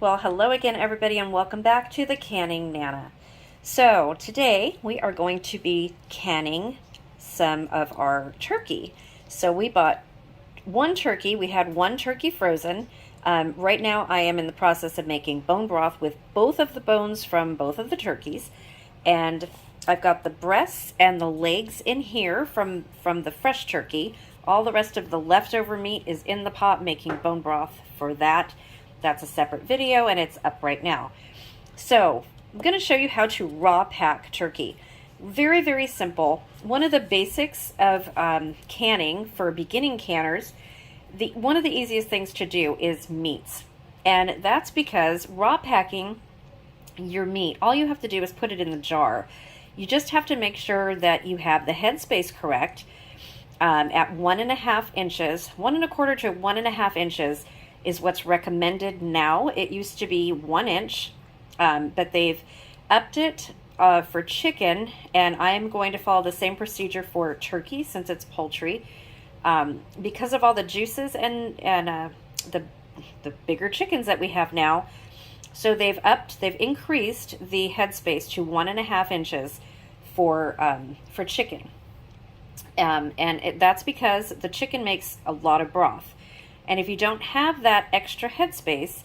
Well, hello again, everybody, and welcome back to the Canning Nana. So today we are going to be canning some of our turkey. So we bought one turkey. We had one turkey frozen. Right now I am in the process of making bone broth with both of the bones from both of the turkeys. And I've got the breasts and the legs in here from the fresh turkey. All the rest of the leftover meat is in the pot making bone broth for that. That's a separate video and it's up right now. So I'm going to show you how to raw pack turkey. Very, very simple. One of the basics of canning for beginning canners, one of the easiest things to do is meats. And that's because raw packing your meat, all you have to do is put it in the jar. You just have to make sure that you have the headspace correct at 1.5 inches, 1.25 to 1.5 inches is what's recommended now. It used to be 1 inch, but they've upped it for chicken, and I am going to follow the same procedure for turkey since it's poultry, because of all the juices and the bigger chickens that we have now. So they've increased the headspace to 1.5 inches for chicken, and that's because the chicken makes a lot of broth. And if you don't have that extra headspace,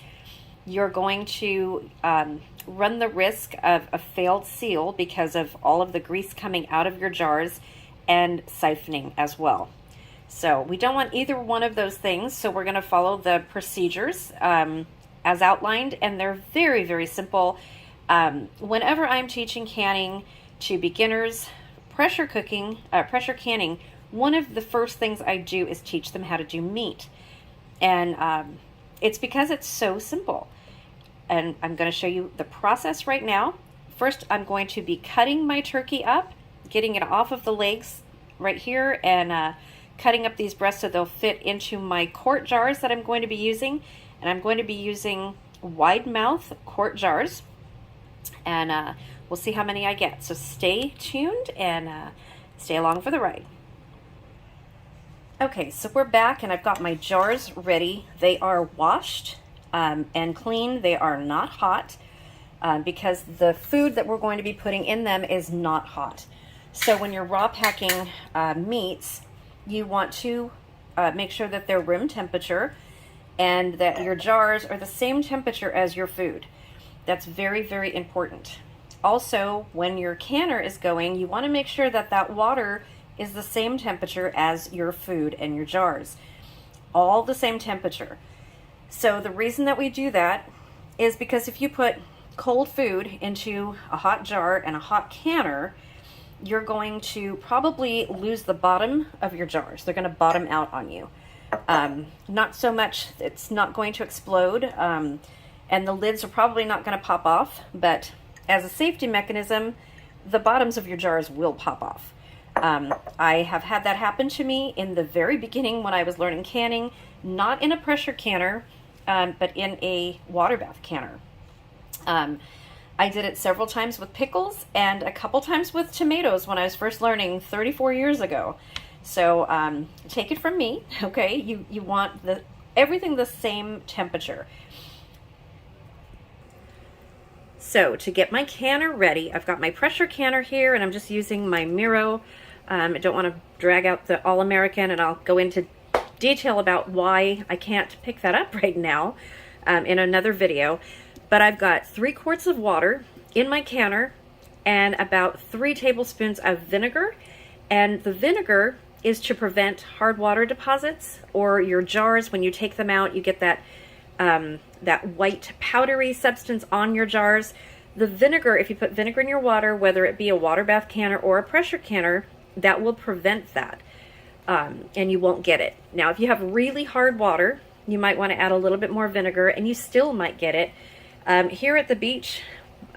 you're going to run the risk of a failed seal because of all of the grease coming out of your jars and siphoning as well. So we don't want either one of those things, so we're going to follow the procedures as outlined, and they're very, very simple. Whenever I'm teaching canning to beginners, pressure canning, one of the first things I do is teach them how to do meat. And it's because it's so simple. And I'm going to show you the process right now. First, I'm going to be cutting my turkey up, getting it off of the legs right here, and cutting up these breasts so they'll fit into my quart jars that I'm going to be using. And I'm going to be using wide mouth quart jars. And we'll see how many I get. So stay tuned and stay along for the ride. Okay, so we're back and I've got my jars ready. They are washed and clean. They are not hot because the food that we're going to be putting in them is not hot. So when you're raw packing meats, you want to make sure that they're room temperature and that your jars are the same temperature as your food. That's very, very important. Also, when your canner is going, you want to make sure that that water is the same temperature as your food and your jars. All the same temperature. So the reason that we do that is because if you put cold food into a hot jar and a hot canner, you're going to probably lose the bottom of your jars. They're going to bottom out on you. Not so much, it's not going to explode, and the lids are probably not going to pop off, but as a safety mechanism, the bottoms of your jars will pop off. I have had that happen to me in the very beginning when I was learning canning, not in a pressure canner, but in a water bath canner. I did it several times with pickles and a couple times with tomatoes when I was first learning 34 years ago. So take it from me, okay? You want everything the same temperature. So to get my canner ready, I've got my pressure canner here and I'm just using my Miro. I don't want to drag out the All-American, and I'll go into detail about why I can't pick that up right now in another video. But I've got 3 quarts of water in my canner and about 3 tablespoons of vinegar. And the vinegar is to prevent hard water deposits, or your jars, when you take them out, you get that that white powdery substance on your jars. The vinegar, if you put vinegar in your water, whether it be a water bath canner or a pressure canner, that will prevent that, and you won't get it. Now, if you have really hard water, you might want to add a little bit more vinegar, and you still might get it. Here at the beach,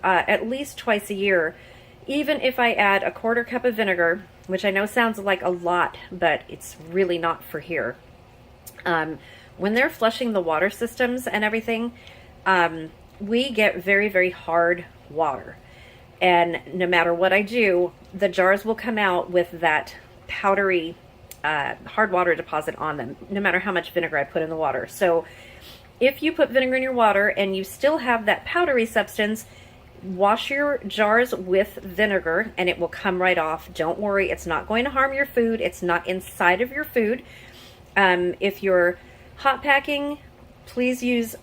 at least twice a year, even if I add a 1/4 cup of vinegar, which I know sounds like a lot, but it's really not for here. When they're flushing the water systems and everything, we get very, very hard water. And no matter what I do, the jars will come out with that powdery hard water deposit on them, no matter how much vinegar I put in the water. So if you put vinegar in your water and you still have that powdery substance, wash your jars with vinegar and it will come right off. Don't worry, it's not going to harm your food. It's not inside of your food. If you're hot packing, please use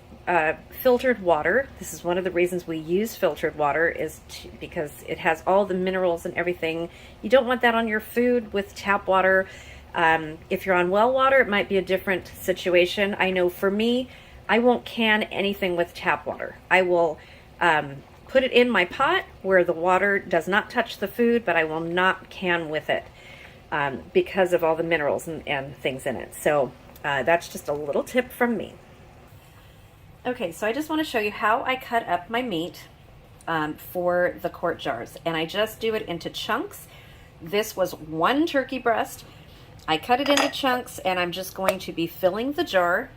filtered water. This is one of the reasons we use filtered water, is because it has all the minerals and everything. You don't want that on your food with tap water. If you're on well water, it might be a different situation. I know for me, I won't can anything with tap water. I will put it in my pot where the water does not touch the food, but I will not can with it because of all the minerals and things in it. So that's just a little tip from me. Okay, so I just want to show you how I cut up my meat for the quart jars. And I just do it into chunks. This was one turkey breast. I cut it into chunks, and I'm just going to be filling the jar.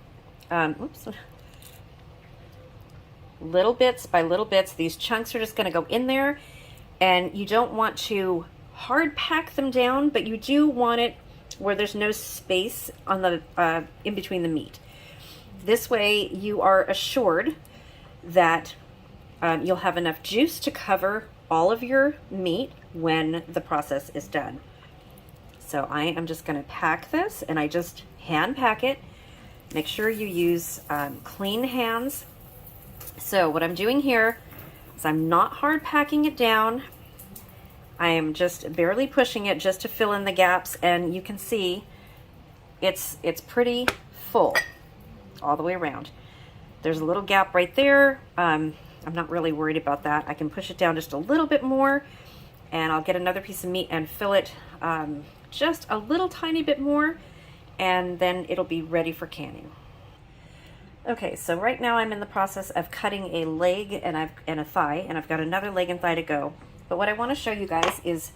Little bits by little bits. These chunks are just going to go in there, and you don't want to hard pack them down, but you do want it where there's no space on the in between the meat. This way you are assured that you'll have enough juice to cover all of your meat when the process is done. So I am just going to pack this, and I just hand pack it. Make sure you use clean hands. So what I'm doing here is I'm not hard packing it down. I am just barely pushing it just to fill in the gaps, and you can see it's pretty full all the way around. There's a little gap right there. I'm not really worried about that. I can push it down just a little bit more, and I'll get another piece of meat and fill it just a little tiny bit more, and then it'll be ready for canning. Okay, so right now I'm in the process of cutting a leg and a thigh, and I've got another leg and thigh to go. But what I want to show you guys is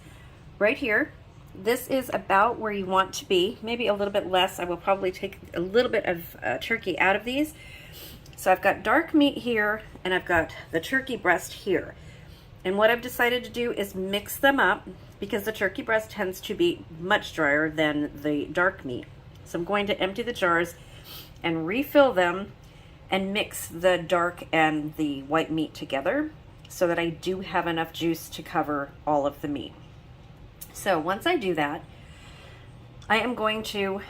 right here. This is about where you want to be, maybe a little bit less. I will probably take a little bit of turkey out of these. So I've got dark meat here, and I've got the turkey breast here. And what I've decided to do is mix them up, because the turkey breast tends to be much drier than the dark meat. So I'm going to empty the jars and refill them and mix the dark and the white meat together so that I do have enough juice to cover all of the meat. So once I do that, I am going to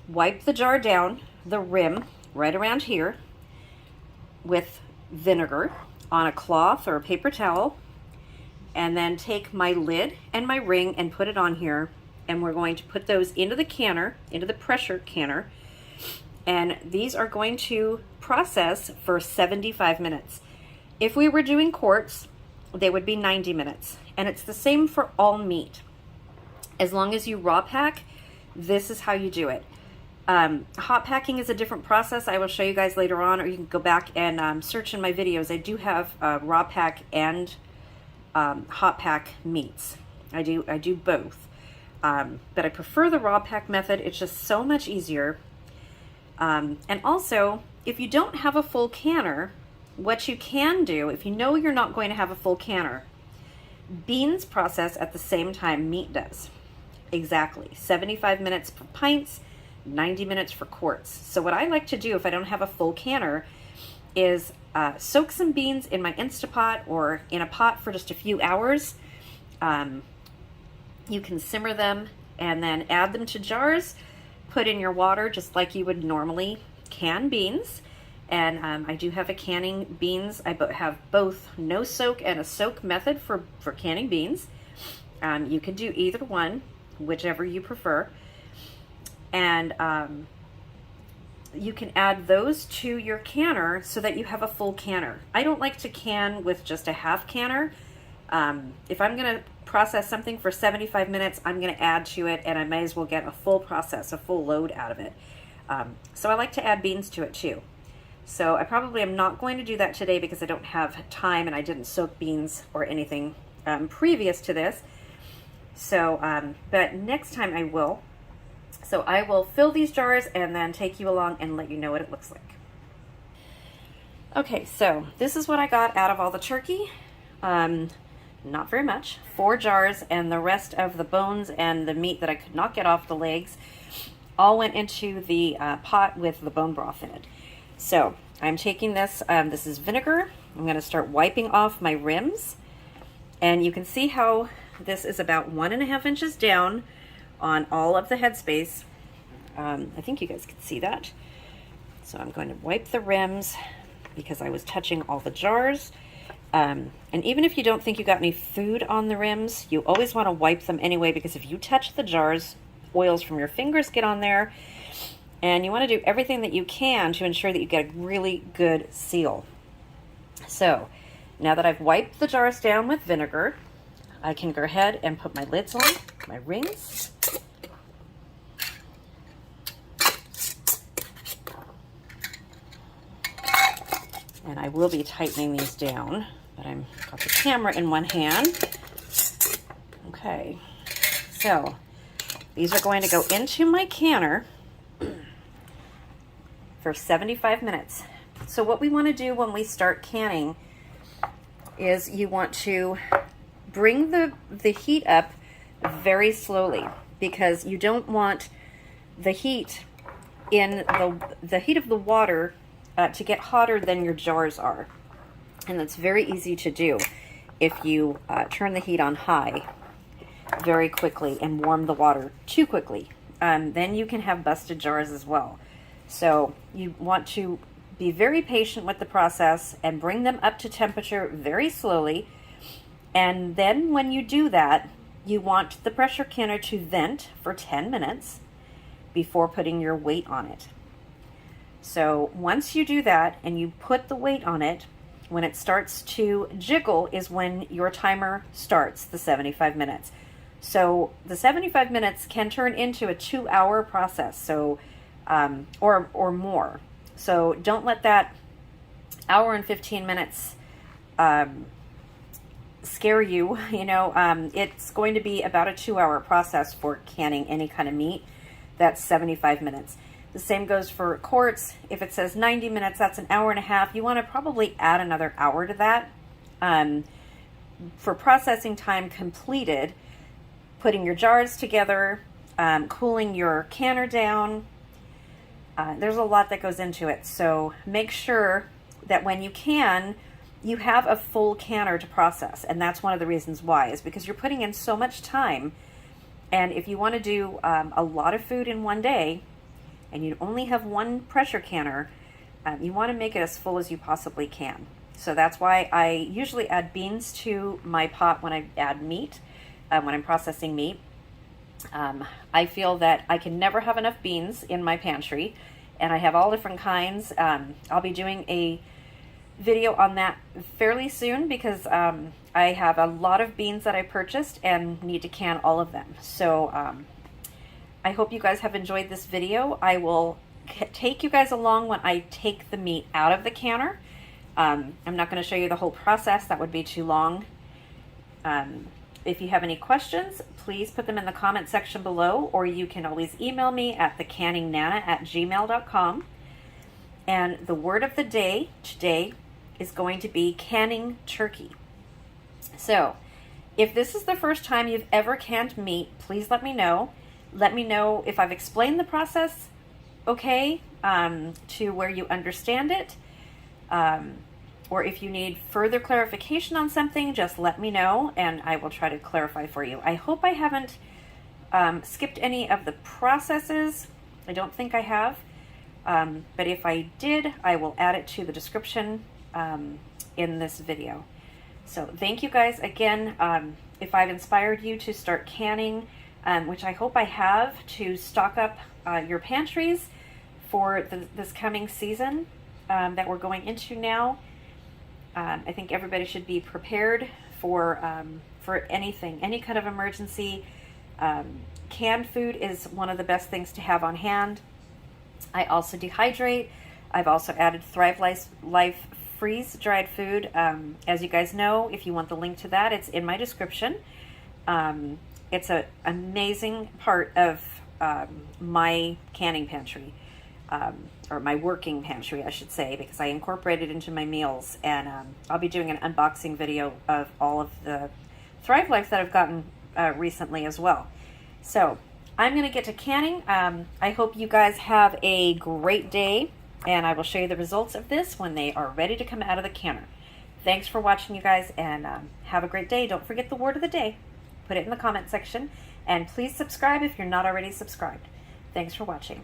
wipe the jar down, the rim right around here, with vinegar on a cloth or a paper towel, and then take my lid and my ring and put it on here, and we're going to put those into the canner, into the pressure canner, and these are going to process for 75 minutes. If we were doing quarts, they would be 90 minutes, and it's the same for all meat. As long as you raw pack, this is how you do it. Hot packing is a different process. I will show you guys later on, or you can go back and search in my videos. I do have raw pack and hot pack meats. I do both, but I prefer the raw pack method. It's just so much easier. And also, if you don't have a full canner, what you can do, if you know you're not going to have a full canner, beans process at the same time meat does. Exactly. 75 minutes for pints, 90 minutes for quarts. So what I like to do if I don't have a full canner is soak some beans in my Instapot or in a pot for just a few hours. You can simmer them and then add them to jars, put in your water just like you would normally can beans. And I do have a canning beans. I have both no soak and a soak method for canning beans. You can do either one, whichever you prefer. And you can add those to your canner so that you have a full canner. I don't like to can with just a half canner. If I'm going to process something for 75 minutes, I'm going to add to it, and I may as well get a full process, a full load out of it. So I like to add beans to it too. So I probably am not going to do that today because I don't have time and I didn't soak beans or anything previous to this. So, but next time I will. So I will fill these jars and then take you along and let you know what it looks like. Okay, so this is what I got out of all the turkey. Not very much. 4 jars, and the rest of the bones and the meat that I could not get off the legs all went into the pot with the bone broth in it. So I'm taking this, this is vinegar. I'm going to start wiping off my rims. And you can see how this is about 1.5 inches down on all of the headspace. I think you guys can see that. So I'm going to wipe the rims because I was touching all the jars. And even if you don't think you got any food on the rims, you always want to wipe them anyway, because if you touch the jars, oils from your fingers get on there. And you want to do everything that you can to ensure that you get a really good seal. So now that I've wiped the jars down with vinegar, I can go ahead and put my lids on, my rings. And I will be tightening these down, but I've got the camera in one hand. Okay, so these are going to go into my canner for 75 minutes. So what we want to do when we start canning is you want to bring the heat up very slowly, because you don't want the heat in the heat of the water to get hotter than your jars are. And that's very easy to do if you turn the heat on high very quickly and warm the water too quickly. Then you can have busted jars as well. So you want to be very patient with the process and bring them up to temperature very slowly. And then when you do that, you want the pressure canner to vent for 10 minutes before putting your weight on it. So once you do that and you put the weight on it, when it starts to jiggle is when your timer starts, the 75 minutes. So the 75 minutes can turn into a 2-hour process, so or more. So don't let that hour and 15 minutes scare you. You know, it's going to be about a 2-hour process for canning any kind of meat. That's 75 minutes. The same goes for quarts. If it says 90 minutes, that's an hour and a half. You want to probably add another hour to that. For processing time completed, putting your jars together, cooling your canner down, there's a lot that goes into it. So make sure that when you can, you have a full canner to process. And that's one of the reasons why, is because you're putting in so much time. And if you want to do a lot of food in one day, and you only have one pressure canner, you want to make it as full as you possibly can. So that's why I usually add beans to my pot when I add meat, when I'm processing meat. I feel that I can never have enough beans in my pantry, and I have all different kinds. I'll be doing a video on that fairly soon, because I have a lot of beans that I purchased and need to can all of them. So I hope you guys have enjoyed this video. I will take you guys along when I take the meat out of the canner. I'm not going to show you the whole process. That would be too long. If you have any questions, please put them in the comment section below, or you can always email me at thecanningnana@gmail.com. And the word of the day today is going to be canning turkey. So if this is the first time you've ever canned meat, please let me know. Let me know if I've explained the process okay, to where you understand it. Or if you need further clarification on something, just let me know and I will try to clarify for you. I hope I haven't skipped any of the processes. I don't think I have. But if I did, I will add it to the description in this video. So thank you guys again. If I've inspired you to start canning, which I hope I have, to stock up your pantries for this coming season that we're going into now. I think everybody should be prepared for anything, any kind of emergency. Canned food is one of the best things to have on hand. I also dehydrate. I've also added Thrive Life freeze-dried food. As you guys know, if you want the link to that, it's in my description. It's an amazing part of my canning pantry, or my working pantry, I should say, because I incorporate it into my meals. And I'll be doing an unboxing video of all of the Thrive Life that I've gotten recently as well. So I'm going to get to canning. I hope you guys have a great day. And I will show you the results of this when they are ready to come out of the canner. Thanks for watching, you guys, and have a great day. Don't forget the word of the day. Put it in the comment section. And please subscribe if you're not already subscribed. Thanks for watching.